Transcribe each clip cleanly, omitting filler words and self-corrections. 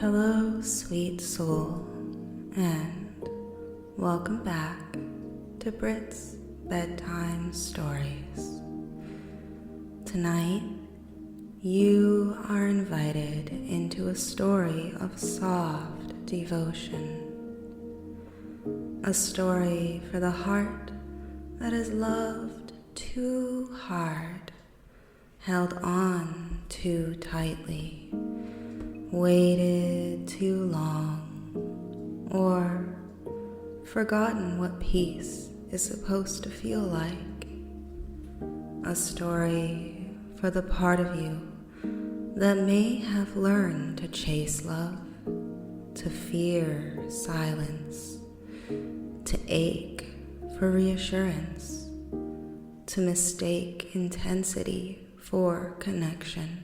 Hello, sweet soul, and welcome back to Brit's Bedtime Stories. Tonight, you are invited into a story of soft devotion. A story for the heart that is loved too hard, held on too tightly, waited too long, or forgotten what peace is supposed to feel like. A story for the part of you that may have learned to chase love, to fear silence, to ache for reassurance, to mistake intensity for connection,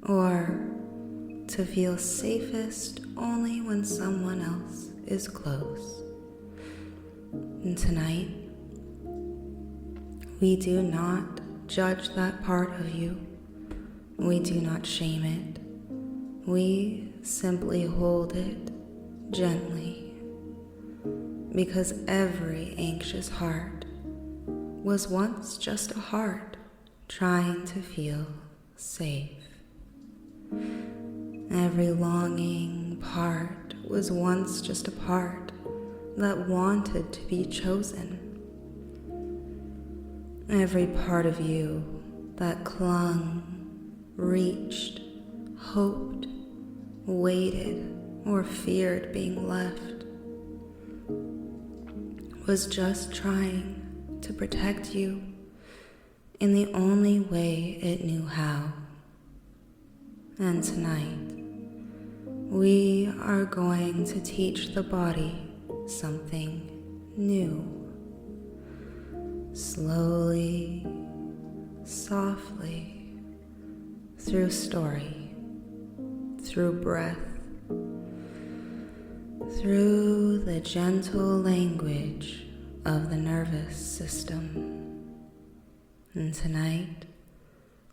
or to feel safest only when someone else is close. And tonight, we do not judge that part of you. We do not shame it. We simply hold it gently, because every anxious heart was once just a heart trying to feel safe. Every longing part was once just a part that wanted to be chosen. Every part of you that clung, reached, hoped, waited, or feared being left was just trying to protect you in the only way it knew how. And tonight, we are going to teach the body something new. Slowly, softly, through story, through breath, through the gentle language of the nervous system. And tonight,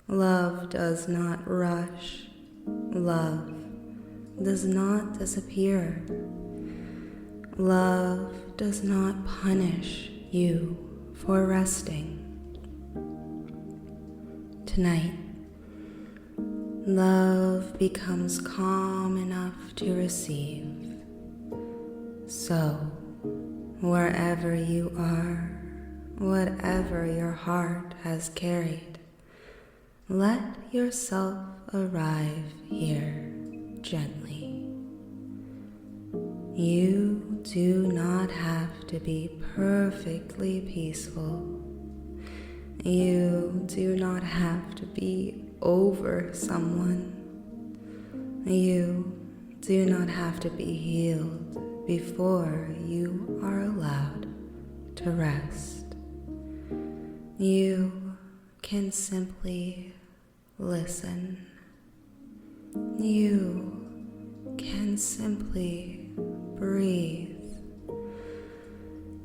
love does not rush. Love does not disappear. Love does not punish you for resting. Tonight, love becomes calm enough to receive. So, wherever you are, whatever your heart has carried, let yourself arrive here gently. You do not have to be perfectly peaceful. You do not have to be over someone. You do not have to be healed before you are allowed to rest. You can simply listen. You can simply breathe.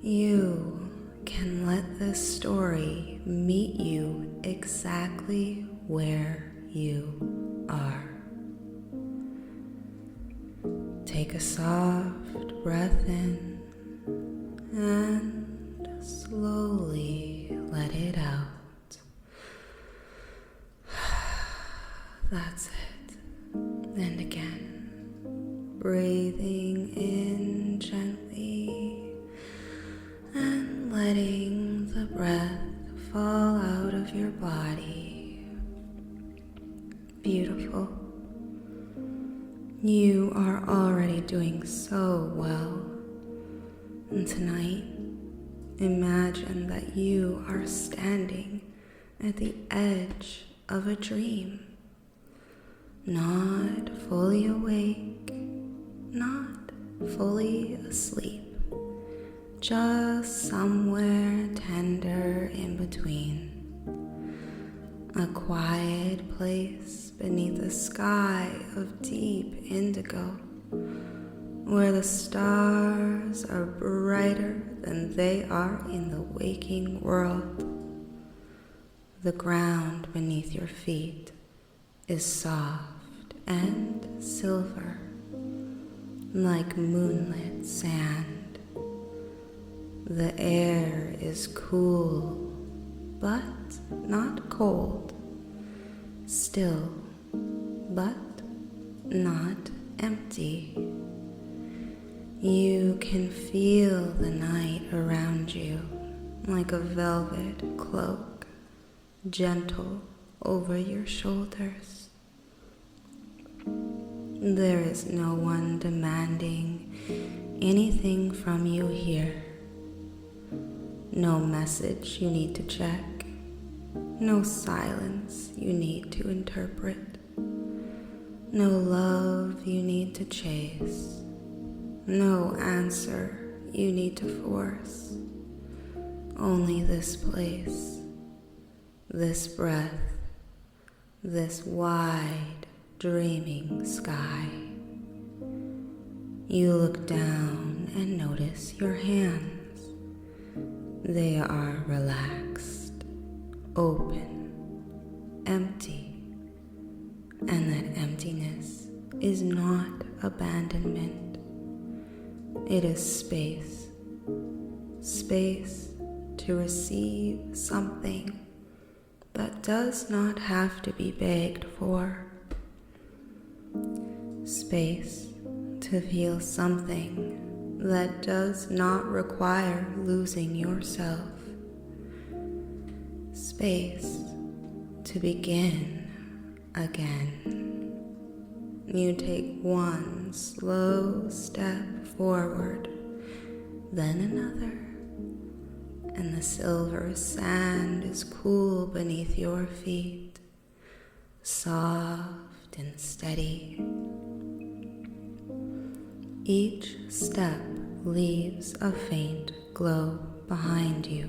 You can let this story meet you exactly where you are. Take a soft breath in and slowly let it out. That's it. And again, breathing in gently and letting the breath fall out of your body. Beautiful. You are already doing so well. And tonight, imagine that you are standing at the edge of a dream. Not fully awake, not fully asleep, just somewhere tender in between. A quiet place beneath a sky of deep indigo, where the stars are brighter than they are in the waking world. The ground beneath your feet is soft and silver, like moonlit sand. The air is cool, but not cold. Still, but not empty. You can feel the night around you like a velvet cloak, gentle over your shoulders. There is no one demanding anything from you here. No message you need to check. No silence you need to interpret. No love you need to chase. No answer you need to force. Only this place, this breath, this wide, dreaming sky. You look down and notice your hands. They are relaxed, open, empty, and that emptiness is not abandonment. It is space, space to receive something that does not have to be begged for. Space to feel something that does not require losing yourself. Space to begin again. You take one slow step forward, then another, and the silver sand is cool beneath your feet, soft and steady. Each step leaves a faint glow behind you,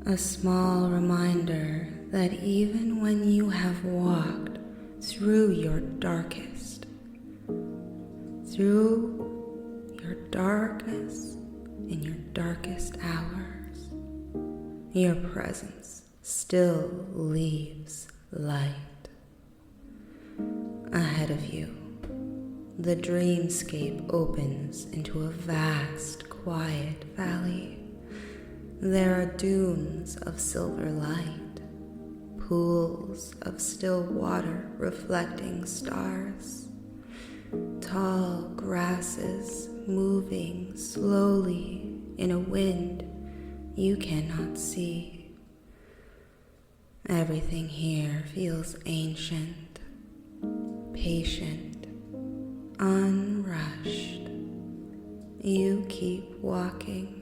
a small reminder that even when you have walked through your darkest, through your darkness in your darkest hours, your presence still leaves light. Ahead of you, the dreamscape opens into a vast, quiet valley. There are dunes of silver light, pools of still water reflecting stars, tall grasses moving slowly in a wind you cannot see. Everything here feels ancient, patient, unrushed. You keep walking.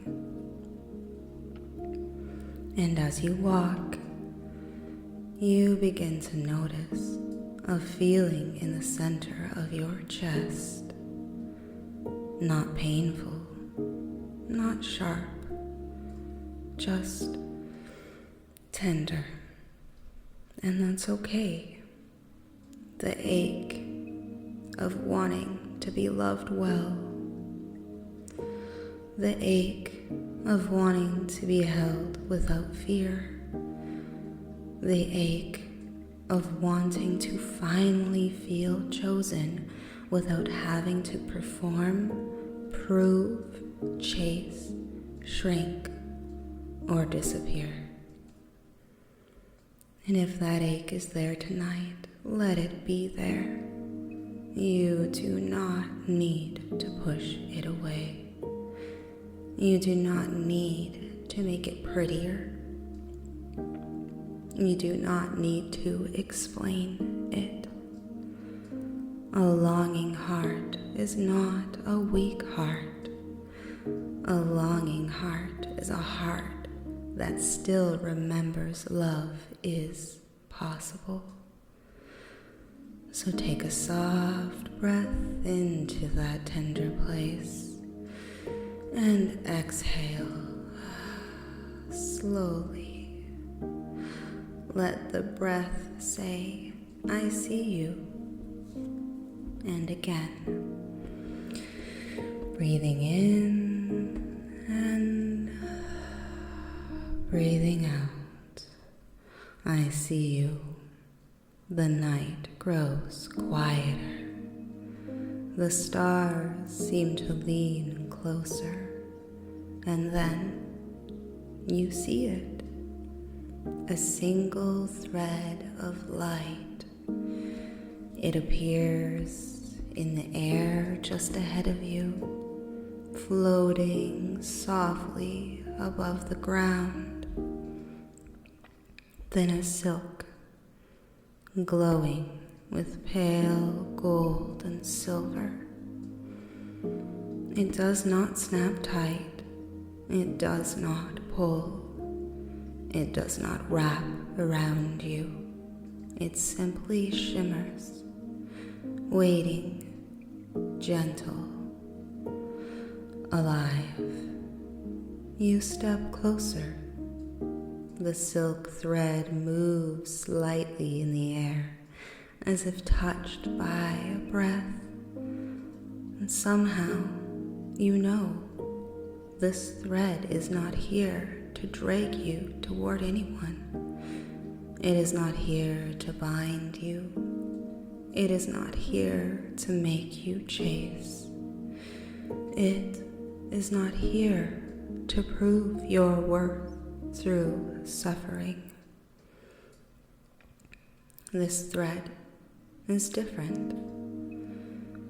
And as you walk, you begin to notice a feeling in the center of your chest. Not painful, not sharp, just tender. And that's okay. The ache of wanting to be loved well. The ache of wanting to be held without fear. The ache of wanting to finally feel chosen without having to perform, prove, chase, shrink, or disappear. And if that ache is there tonight, let it be there. You do not need to push it away. You do not need to make it prettier. You do not need to explain it. A longing heart is not a weak heart. A longing heart is a heart that still remembers love is possible. So take a soft breath into that tender place and exhale slowly. Let the breath say, I see you. And again, breathing in and breathing out. I see you. The night grows quieter. The stars seem to lean closer, and then you see it, a single thread of light. It appears in the air just ahead of you, floating softly above the ground. Then a silk, glowing with pale gold and silver. It does not snap tight, it does not pull, it does not wrap around you. It simply shimmers, waiting, gentle, alive. You step closer. The silk thread moves slightly in the air, as if touched by a breath. And somehow, you know, this thread is not here to drag you toward anyone. It is not here to bind you. It is not here to make you chase. It is not here to prove your worth through suffering. This thread is different.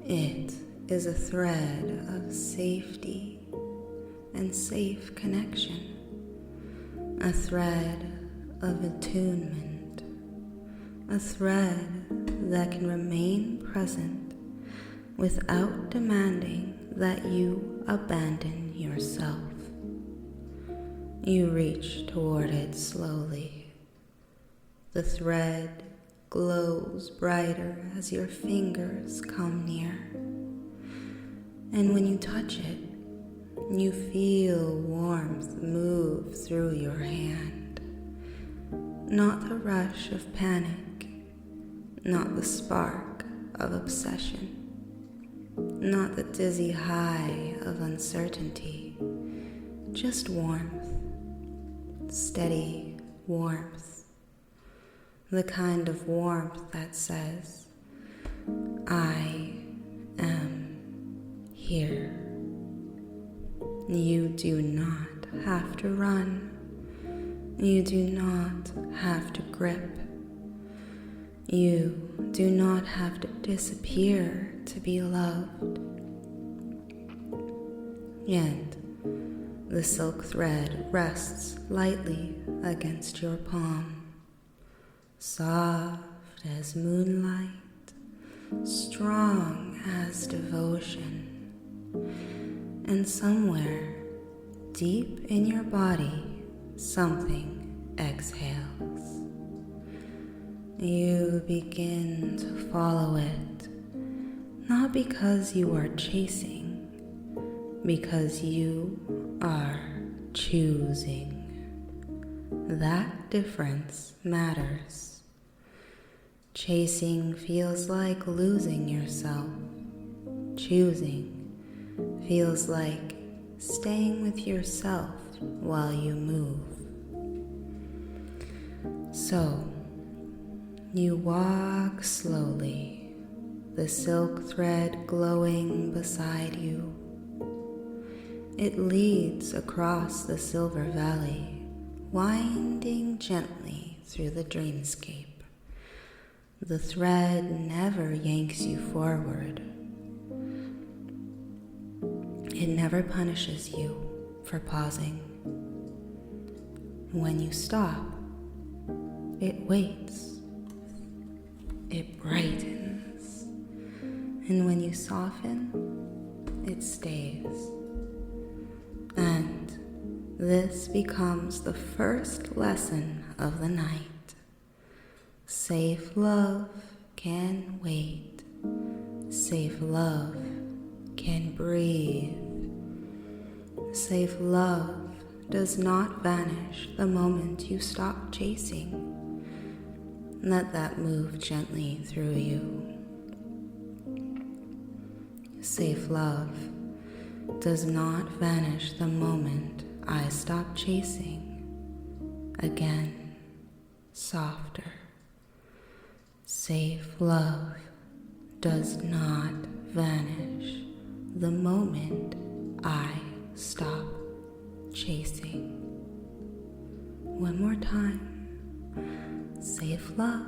It is a thread of safety and safe connection, a thread of attunement, a thread that can remain present without demanding that you abandon yourself. You reach toward it slowly. The thread glows brighter as your fingers come near. And when you touch it, you feel warmth move through your hand. Not the rush of panic, not the spark of obsession, not the dizzy high of uncertainty, just warmth, steady warmth. The kind of warmth that says, I am here. You do not have to run. You do not have to grip. You do not have to disappear to be loved. Yet, the silk thread rests lightly against your palm. Soft as moonlight, strong as devotion, and somewhere deep in your body, something exhales. You begin to follow it, not because you are chasing, because you are choosing. That difference matters. Chasing feels like losing yourself. Choosing feels like staying with yourself while you move. So, you walk slowly, the silk thread glowing beside you. It leads across the silver valley, winding gently through the dreamscape. The thread never yanks you forward. It never punishes you for pausing. When you stop, it waits. It brightens. And when you soften, it stays. And this becomes the first lesson of the night. Safe love can wait. Safe love can breathe. Safe love does not vanish the moment you stop chasing. Let that move gently through you. Safe love does not vanish the moment I stop chasing. Again, softer. Safe love does not vanish the moment I stop chasing. One more time. Safe love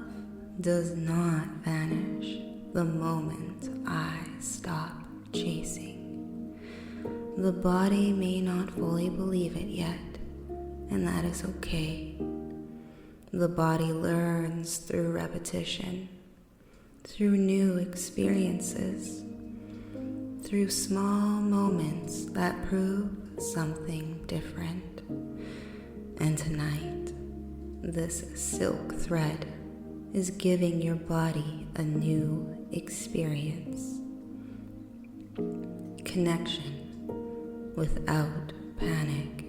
does not vanish the moment I stop chasing. The body may not fully believe it yet, and that is okay. The body learns through repetition, through new experiences, through small moments that prove something different. And tonight, this silk thread is giving your body a new experience. Connection without panic.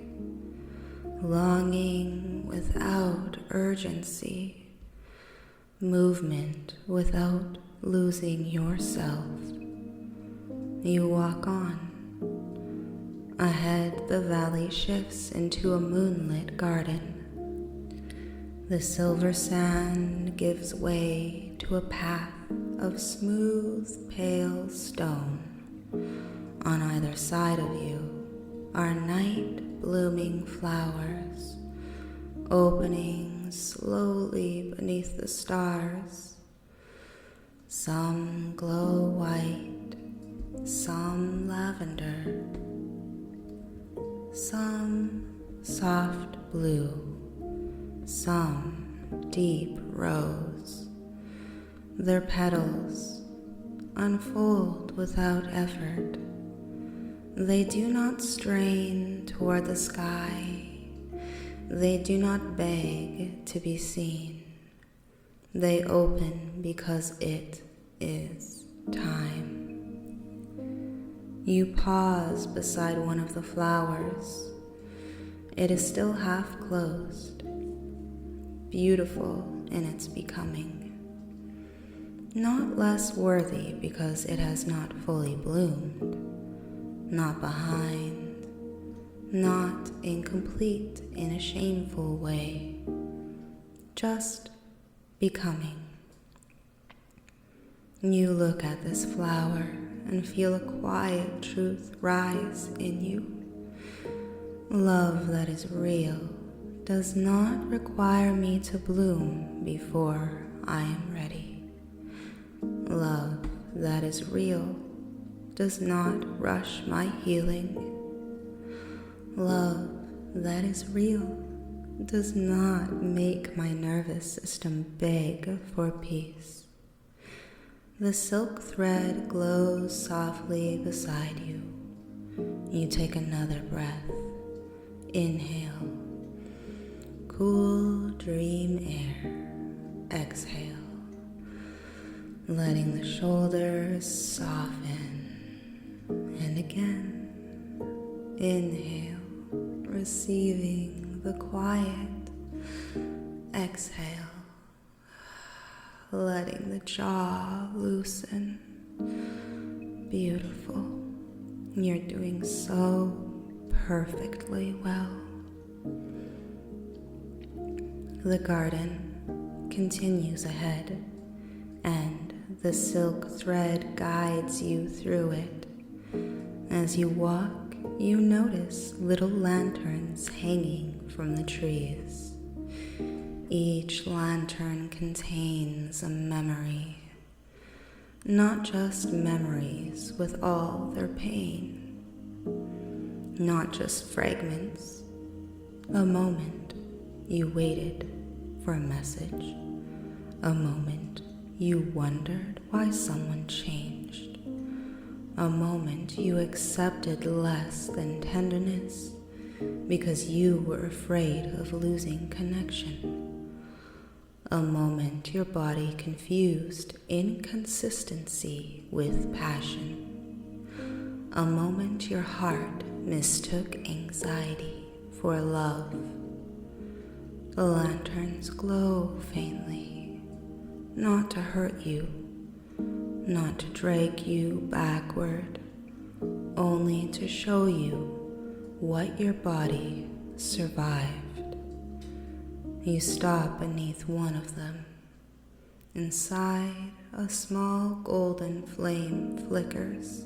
Longing without urgency. Movement without losing yourself. You walk on. Ahead, the valley shifts into a moonlit garden. The silver sand gives way to a path of smooth, pale stone. On either side of you are night-blooming flowers, opening slowly beneath the stars. Some glow white, some lavender, some soft blue, some deep rose. Their petals unfold without effort. They do not strain toward the sky. They do not beg to be seen. They open because it is time. You pause beside one of the flowers. It is still half closed, beautiful in its becoming. Not less worthy because it has not fully bloomed, not behind, not incomplete in a shameful way, just becoming. You look at this flower and feel a quiet truth rise in you. Love that is real does not require me to bloom before I am ready. Love that is real does not rush my healing. Love that is real does not make my nervous system beg for peace. The silk thread glows softly beside you. You take another breath. Inhale. Cool dream air. Exhale. Letting the shoulders soften. And again. Inhale. Receiving the quiet. Exhale. Letting the jaw loosen. Beautiful. You're doing so perfectly well. The garden continues ahead, and the silk thread guides you through it. As you walk, you notice little lanterns hanging from the trees. Each lantern contains a memory, not just memories with all their pain, not just fragments, a moment you waited for a message, a moment you wondered why someone changed, a moment you accepted less than tenderness because you were afraid of losing connection. A moment your body confused inconsistency with passion. A moment your heart mistook anxiety for love. The lanterns glow faintly, not to hurt you, not to drag you backward, only to show you what your body survived. You stop beneath one of them. Inside, a small golden flame flickers.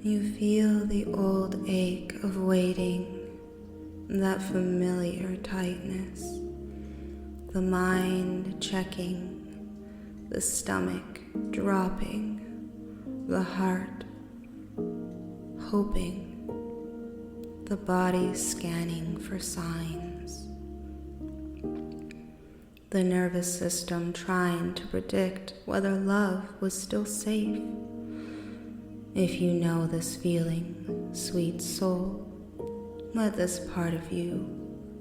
You feel the old ache of waiting, that familiar tightness, the mind checking, the stomach dropping, the heart hoping, the body scanning for signs, the nervous system trying to predict whether love was still safe. If you know this feeling, sweet soul, let this part of you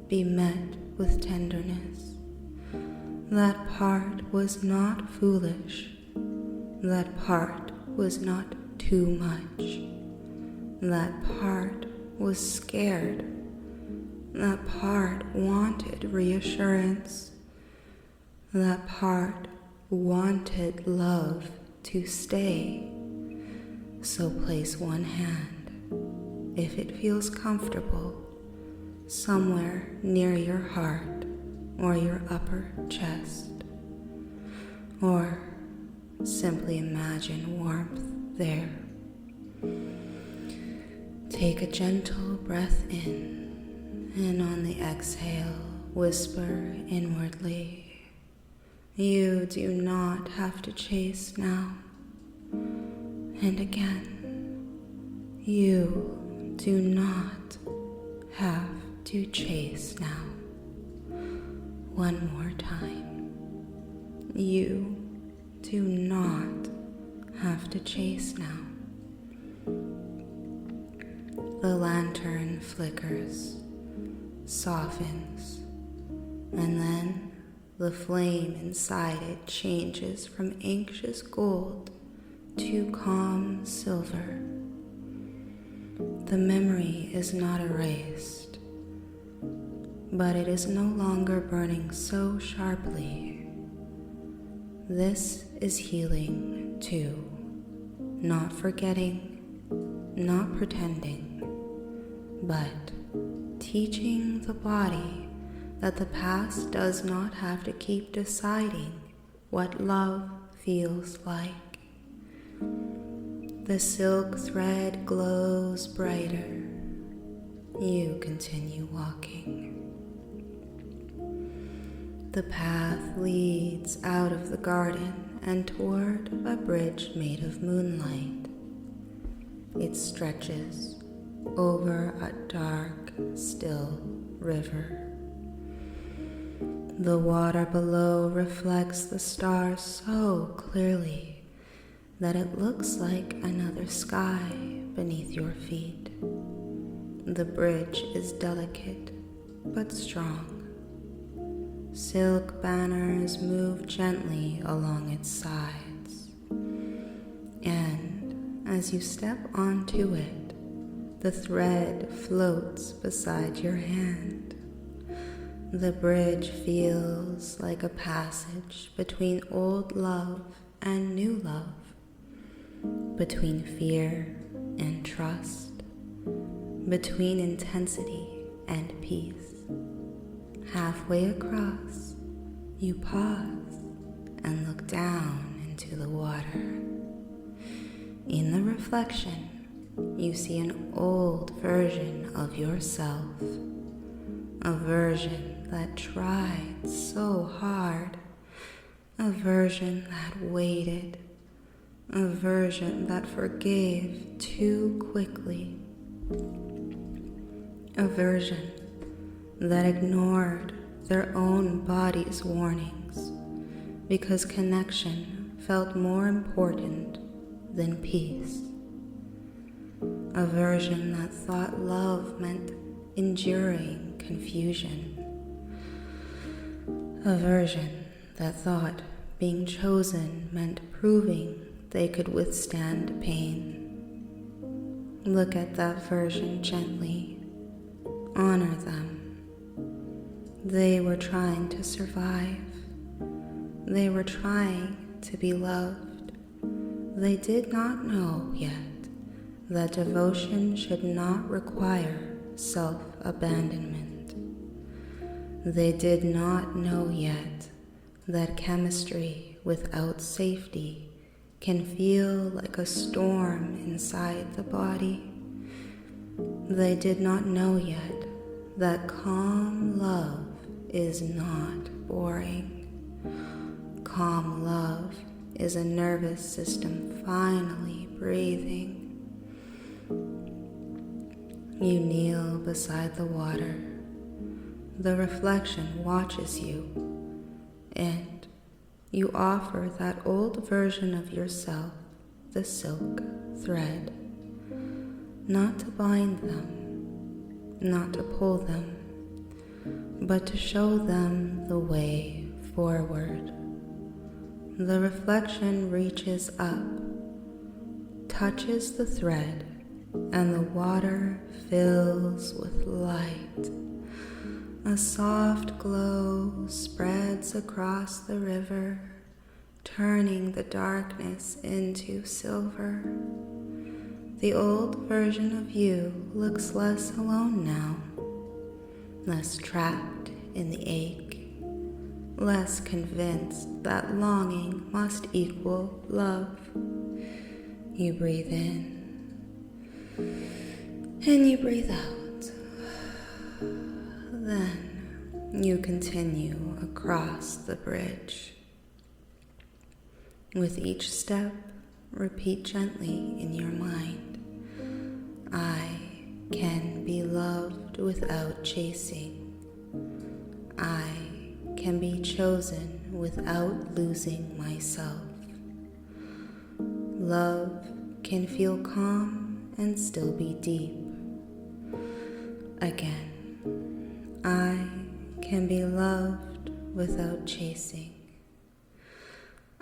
be met with tenderness. That part was not foolish. That part was not too much. That part was scared. That part wanted reassurance. That part wanted love to stay. So place one hand, if it feels comfortable, somewhere near your heart or your upper chest. Or simply imagine warmth there. Take a gentle breath in, and on the exhale, whisper inwardly, you do not have to chase now. And again, you do not have to chase now. One more time. You do not have to chase now. The lantern flickers, softens, and then the flame inside it changes from anxious gold to calm silver. The memory is not erased, but it is no longer burning so sharply. This is healing too, not forgetting, not pretending, but teaching the body that the past does not have to keep deciding what love feels like. The silk thread glows brighter. You continue walking. The path leads out of the garden and toward a bridge made of moonlight. It stretches over a dark, still river. The water below reflects the stars so clearly that it looks like another sky beneath your feet. The bridge is delicate but strong. Silk banners move gently along its sides, and as you step onto it, the thread floats beside your hand. The bridge feels like a passage between old love and new love, between fear and trust, between intensity and peace. Halfway across, you pause and look down into the water. In the reflection, you see an old version of yourself, a version that tried so hard, a version that waited, a version that forgave too quickly, a version that ignored their own body's warnings because connection felt more important than peace, a version that thought love meant enduring confusion, a version that thought being chosen meant proving they could withstand pain. Look at that version gently. Honor them. They were trying to survive. They were trying to be loved. They did not know yet that devotion should not require self-abandonment. They did not know yet that chemistry without safety can feel like a storm inside the body. They did not know yet that calm love is not boring. Calm love is a nervous system finally breathing. You kneel beside the water. The reflection watches you, and you offer that old version of yourself the silk thread, not to bind them, not to pull them, but to show them the way forward. The reflection reaches up, touches the thread, and the water fills with light. A soft glow spreads across the river, turning the darkness into silver. The old version of you looks less alone now, less trapped in the ache, less convinced that longing must equal love. You breathe in, and you breathe out. Then you continue across the bridge. With each step, repeat gently in your mind, I can be loved without chasing. I can be chosen without losing myself. Love can feel calm and still be deep. Again, I can be loved without chasing.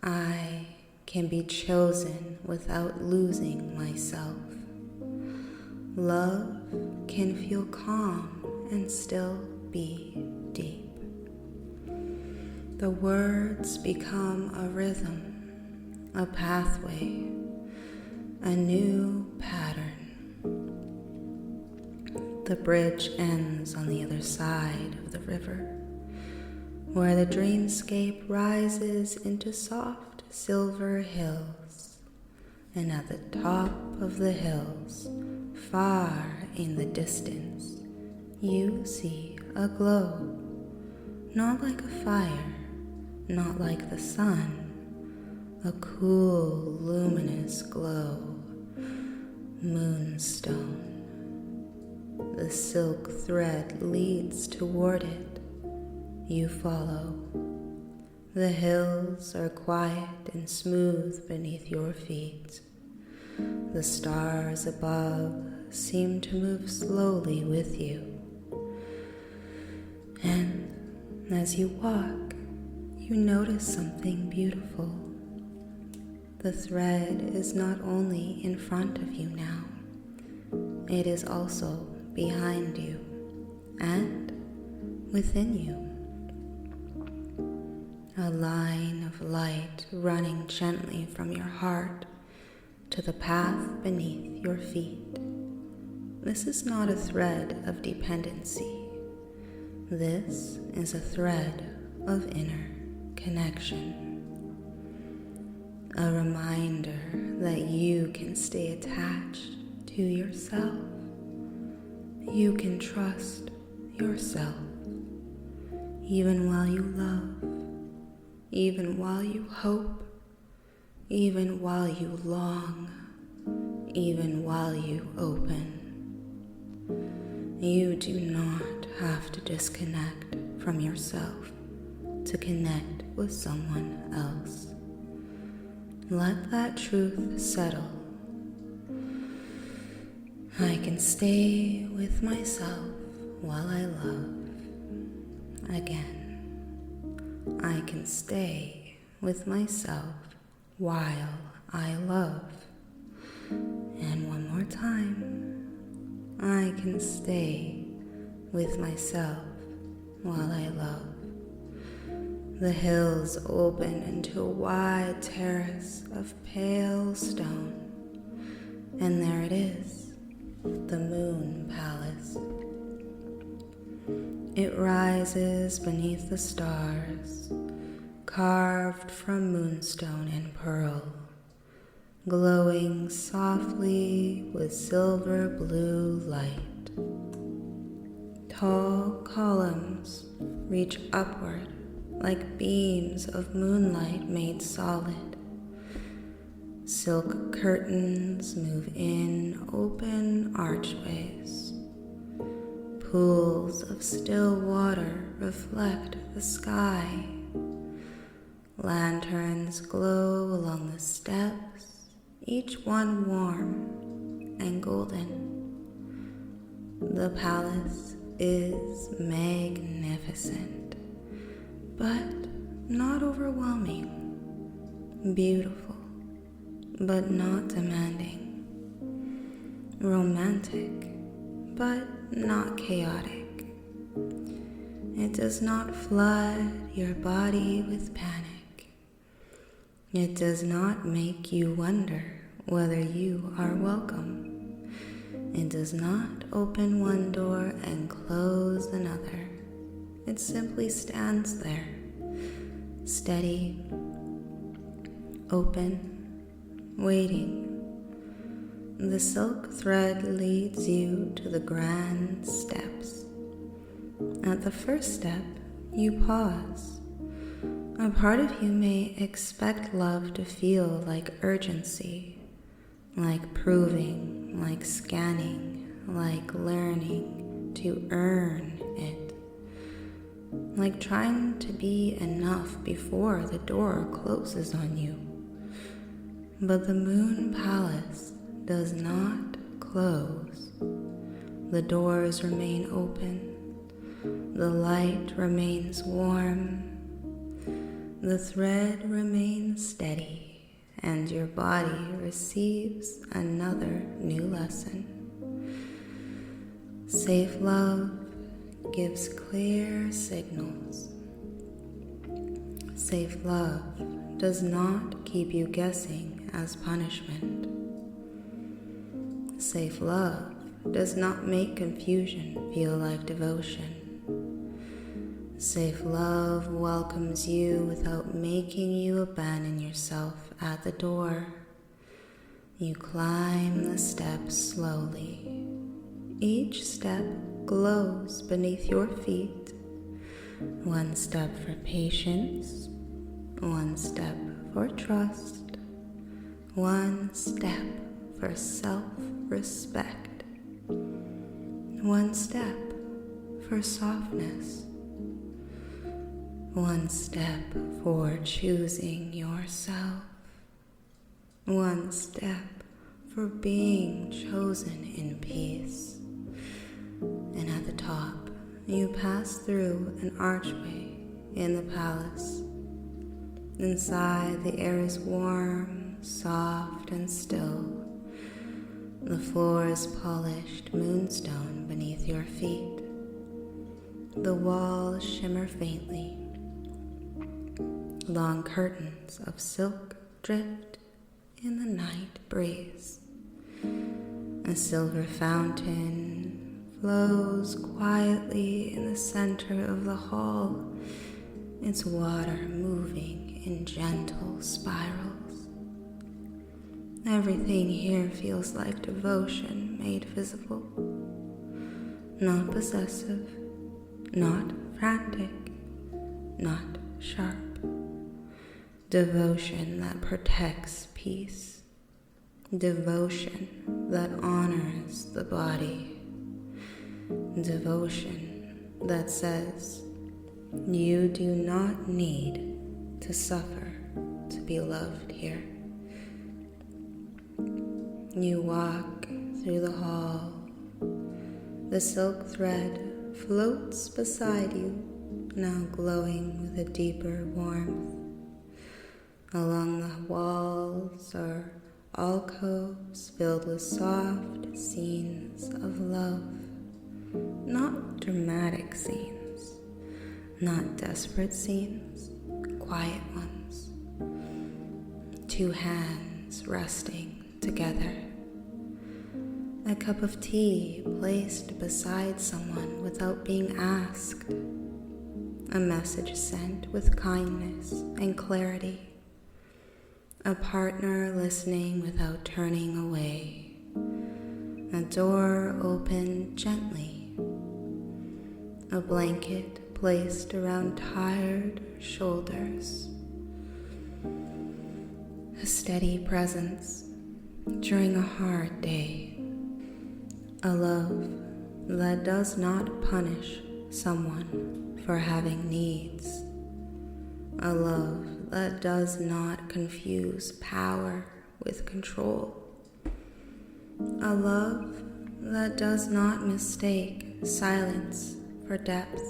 I can be chosen without losing myself. Love can feel calm and still be deep. The words become a rhythm, a pathway, a new pattern. The bridge ends on the other side of the river, where the dreamscape rises into soft silver hills, and at the top of the hills, far in the distance, you see a glow, not like a fire, not like the sun, a cool, luminous glow, moonstone. The silk thread leads toward it. You follow. The hills are quiet and smooth beneath your feet. The stars above seem to move slowly with you. And as you walk, you notice something beautiful. The thread is not only in front of you now, it is also behind you and within you. A line of light running gently from your heart to the path beneath your feet. This is not a thread of dependency. This is a thread of inner connection. A reminder that you can stay attached to yourself. You can trust yourself, even while you love, even while you hope, even while you long, even while you open. You do not have to disconnect from yourself to connect with someone else. Let that truth settle. I can stay with myself while I love. Again, I can stay with myself while I love. And one more time, I can stay with myself while I love. The hills open into a wide terrace of pale stone, and there it is. The Moon Palace. It rises beneath the stars, carved from moonstone and pearl, glowing softly with silver blue light. Tall columns reach upward like beams of moonlight made solid. Silk curtains move in open archways. Pools of still water reflect the sky. Lanterns glow along the steps, each one warm and golden. The palace is magnificent, but not overwhelming. Beautiful, but not demanding. Romantic, but not chaotic. It does not flood your body with panic. It does not make you wonder whether you are welcome. It does not open one door and close another. It simply stands there, steady, open, waiting. The silk thread leads you to the grand steps. At the first step, you pause. A part of you may expect love to feel like urgency, like proving, like scanning, like learning to earn it, like trying to be enough before the door closes on you. But the Moon Palace does not close. The doors remain open. The light remains warm. The thread remains steady, and your body receives another new lesson. Safe love gives clear signals. Safe love does not keep you guessing as punishment. Safe love does not make confusion feel like devotion. Safe love welcomes you without making you abandon yourself at the door. You climb the steps slowly. Each step glows beneath your feet. One step for patience, one step for trust, one step for self-respect, one step for softness, one step for choosing yourself, one step for being chosen in peace. And at the top, you pass through an archway in the palace. Inside, the air is warm, soft, and still. The floor is polished moonstone beneath your feet. The walls shimmer faintly. Long curtains of silk drift in the night breeze. A silver fountain flows quietly in the center of the hall, its water moving in gentle spirals. Everything here feels like devotion made visible. Not possessive, not frantic, not sharp. Devotion that protects peace. Devotion that honors the body. Devotion that says, you do not need to suffer to be loved here. You walk through the hall. The silk thread floats beside you, now glowing with a deeper warmth. Along the walls are alcoves filled with soft scenes of love. Not dramatic scenes, not desperate scenes, quiet ones. Two hands resting together. A cup of tea placed beside someone without being asked. a message sent with kindness and clarity, a partner listening without turning away, a door opened gently, a blanket placed around tired shoulders, a steady presence during a hard day, a love that does not punish someone for having needs, a love that does not confuse power with control, a love that does not mistake silence for depth,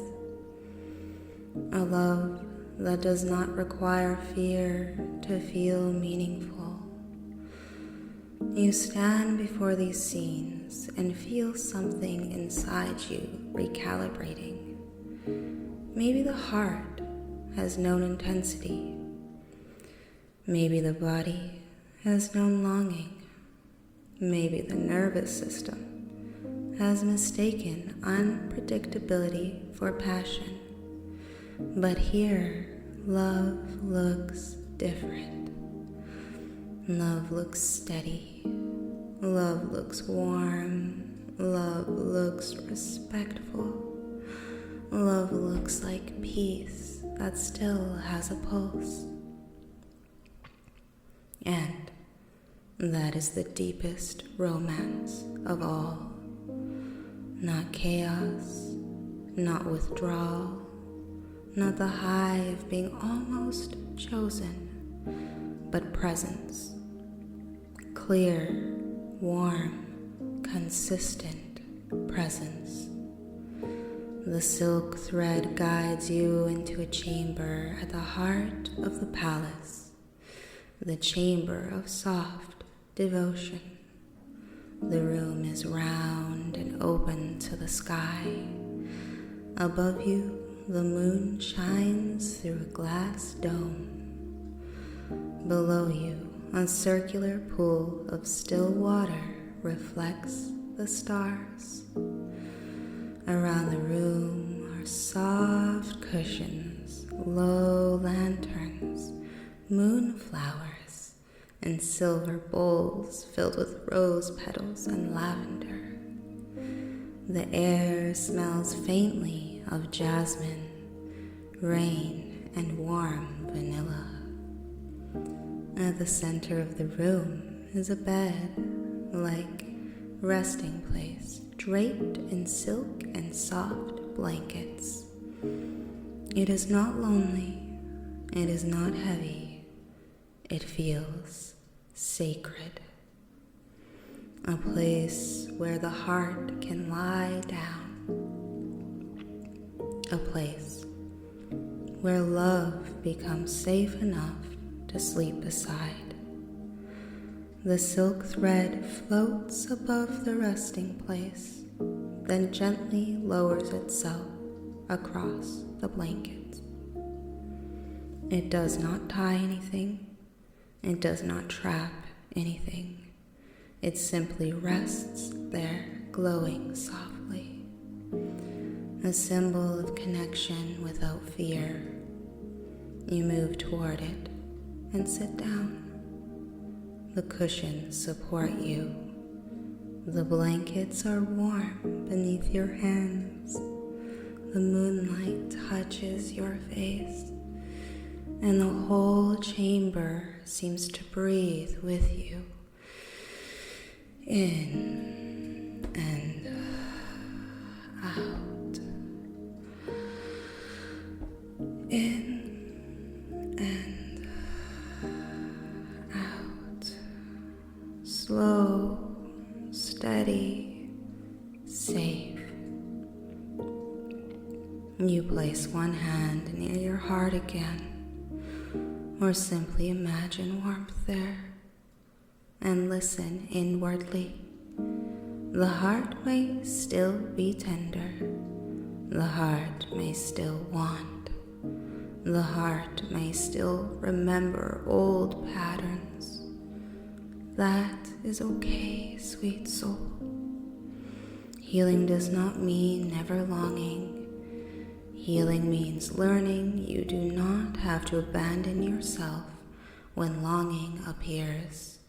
a love that does not require fear to feel meaningful. You stand before these scenes and feel something inside you recalibrating. Maybe the heart has known intensity. Maybe the body has known longing. Maybe the nervous system has mistaken unpredictability for passion. But here, love looks different. Love looks steady. Love looks warm. Love looks respectful. Love looks like peace that still has a pulse. And that is the deepest romance of all. Not chaos, not withdrawal, not the high of being almost chosen, but presence. Clear, warm, consistent presence. The silk thread guides you into a chamber at the heart of the palace, the chamber of soft devotion. The room is round and open to the sky. Above you, the moon shines through a glass dome. Below you, a circular pool of still water reflects the stars. Around the room are soft cushions, low lanterns, moonflowers, and silver bowls filled with rose petals and lavender. The air smells faintly of jasmine, rain, and warm vanilla. At the center of the room is a bed-like resting place draped in silk and soft blankets. It is not lonely. It is not heavy. It feels sacred. A place where the heart can lie down. A place where love becomes safe enough to sleep beside. The silk thread floats above the resting place, then gently lowers itself across the blanket. It does not tie anything. It does not trap anything. It simply rests there, glowing softly. A symbol of connection without fear. You move toward it and sit down. The cushions support you. The blankets are warm beneath your hands. The moonlight touches your face, and the whole chamber seems to breathe with you. In and out. In and out. Slow, steady, safe. You place one hand near your heart again, or simply imagine warmth there, and listen inwardly. The heart may still be tender. The heart may still want. The heart may still remember old patterns. That is okay, sweet soul. Healing does not mean never longing. Healing means learning you do not have to abandon yourself when longing appears.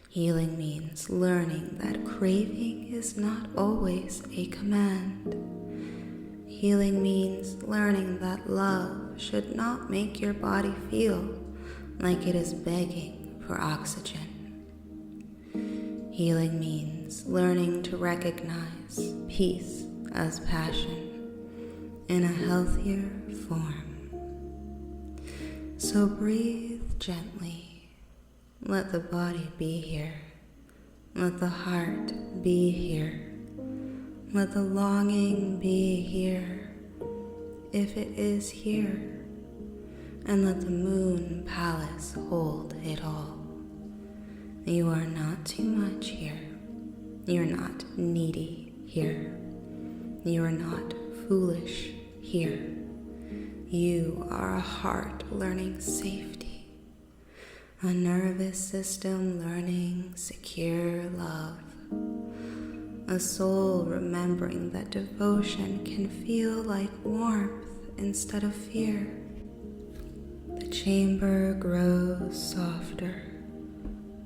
Healing means learning that craving is not always a command. Healing means learning that love should not make your body feel like it is begging for oxygen. Healing means learning to recognize peace as passion in a healthier form. So breathe gently. Let the body be here. Let the heart be here. Let the longing be here, if it is here. And let the moon palace hold it all. You are not too much here. You're not needy here. You are not foolish here. You are a heart learning safety, a nervous system learning secure love, a soul remembering that devotion can feel like warmth instead of fear. The chamber grows softer.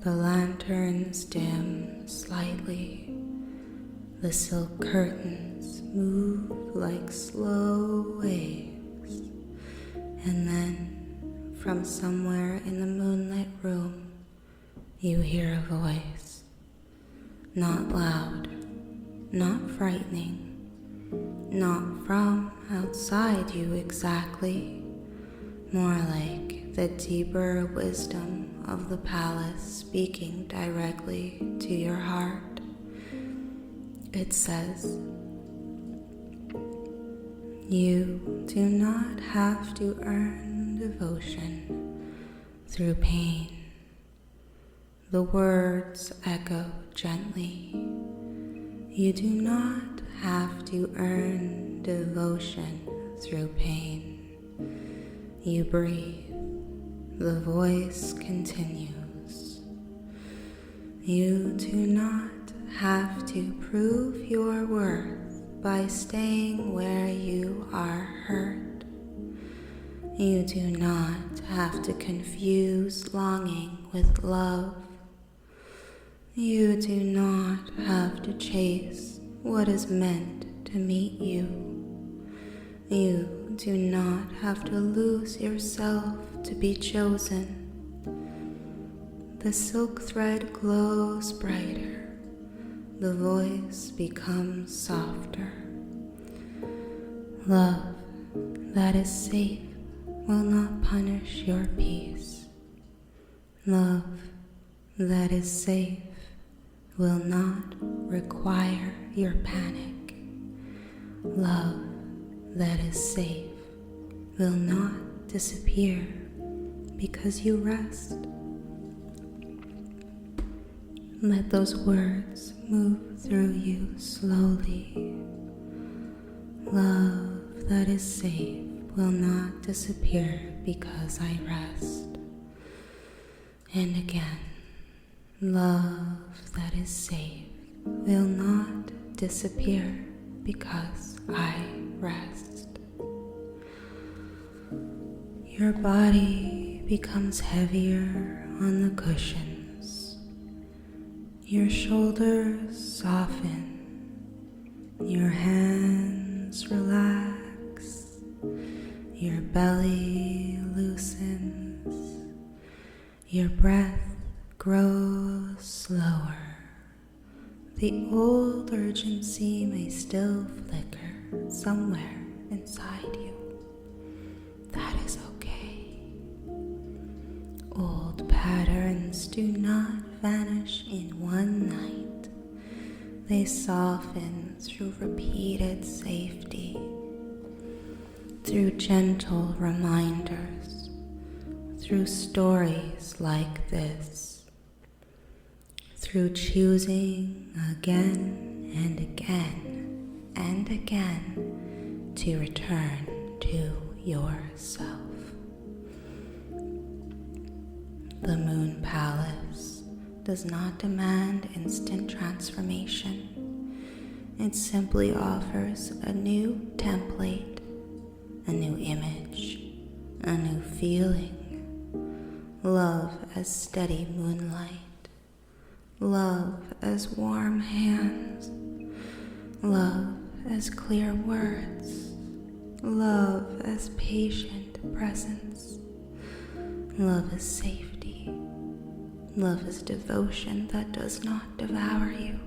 The lanterns dim slightly. The silk curtains move like slow waves. And then, from somewhere in the moonlit room, you hear a voice. Not loud, not frightening, not from outside you exactly, more like the deeper wisdom of the palace speaking directly to your heart. It says, you do not have to earn devotion through pain. The words echo gently. You do not have to earn devotion through pain. You breathe. The voice continues. You do not have to prove your worth by staying where you are hurt. You do not have to confuse longing with love. You do not have to chase what is meant to meet you. You do not have to lose yourself to be chosen. The silk thread glows brighter. The voice becomes softer. Love that is safe will not punish your peace. Love that is safe will not require your panic. Love that is safe will not disappear because you rest. Let those words move through you slowly. Love that is safe will not disappear because I rest. And again, love that is safe will not disappear because I rest. Your body becomes heavier on the cushions. Your shoulders soften. Your hands relax. Your belly loosens. Your breath grows slower. The old urgency may still flicker somewhere inside you. That is okay. Old patterns do not vanish in one night. They soften through repeated safety, through gentle reminders, through stories like this, through choosing again and again and again to return to yourself. The Moon Palace does not demand instant transformation. It simply offers a new template a new image, a new feeling. Love as steady moonlight, love as warm hands, love as clear words, love as patient presence, love as safety, love as devotion that does not devour you,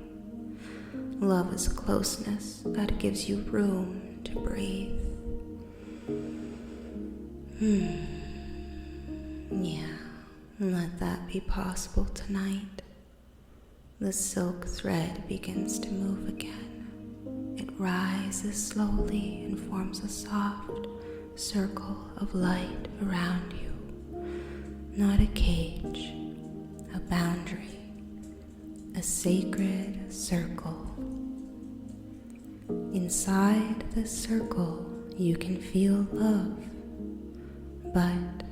love as closeness that gives you room to breathe. Yeah, let that be possible tonight. The silk thread begins to move again. It rises slowly and forms a soft circle of light around you. Not a cage, a boundary, a sacred circle. Inside this circle, you can feel love, but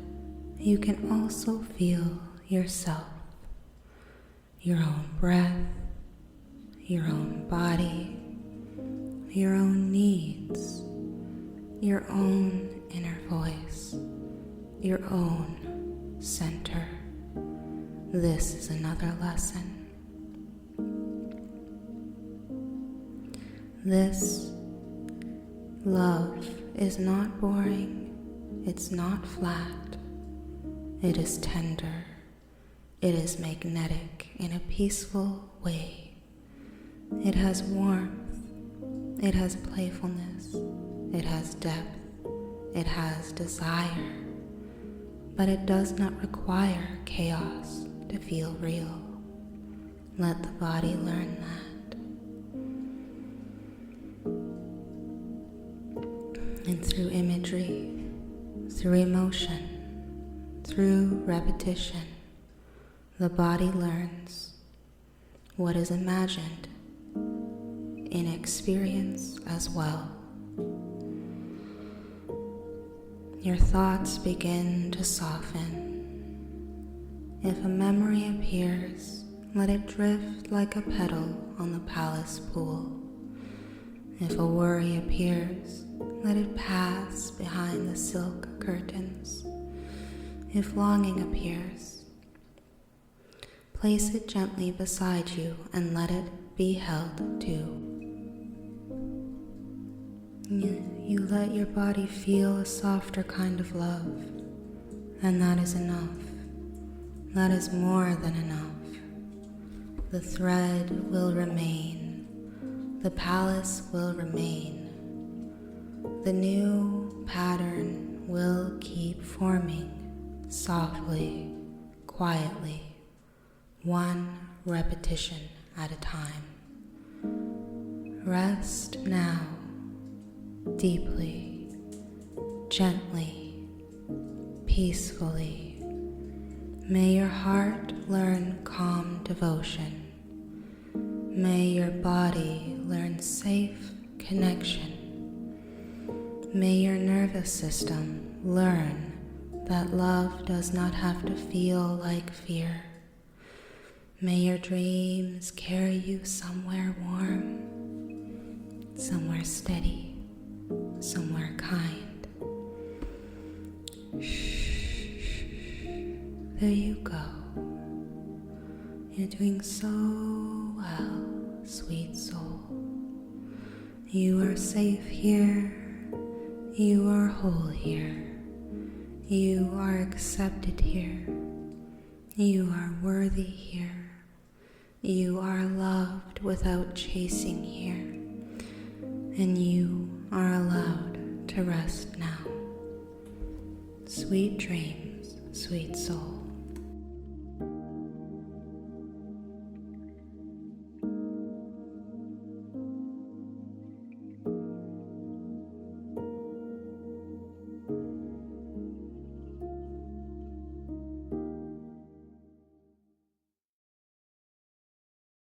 you can also feel yourself, your own breath, your own body, your own needs, your own inner voice, your own center. This is another lesson. This love is not boring, it's not flat. It is tender, it is magnetic in a peaceful way. It has warmth, it has playfulness, it has depth, it has desire, but it does not require chaos to feel real. Let the body learn that. And through imagery, through emotion, through repetition, the body learns what is imagined in experience as well. Your thoughts begin to soften. If a memory appears, let it drift like a petal on the palace pool. If a worry appears, let it pass behind the silk curtains. If longing appears, place it gently beside you and let it be held too. You let your body feel a softer kind of love, and that is enough. That is more than enough. The thread will remain. The palace will remain. The new pattern will keep forming. Softly, quietly, one repetition at a time. Rest now, deeply, gently, peacefully. May your heart learn calm devotion. May your body learn safe connection. May your nervous system learn that love does not have to feel like fear. May your dreams carry you somewhere warm, somewhere steady, somewhere kind. Shh. There you go. You're doing so well, sweet soul. You are safe here. You are whole here. You are accepted here. You are worthy here. You are loved without chasing here. And you are allowed to rest now. Sweet dreams, sweet soul.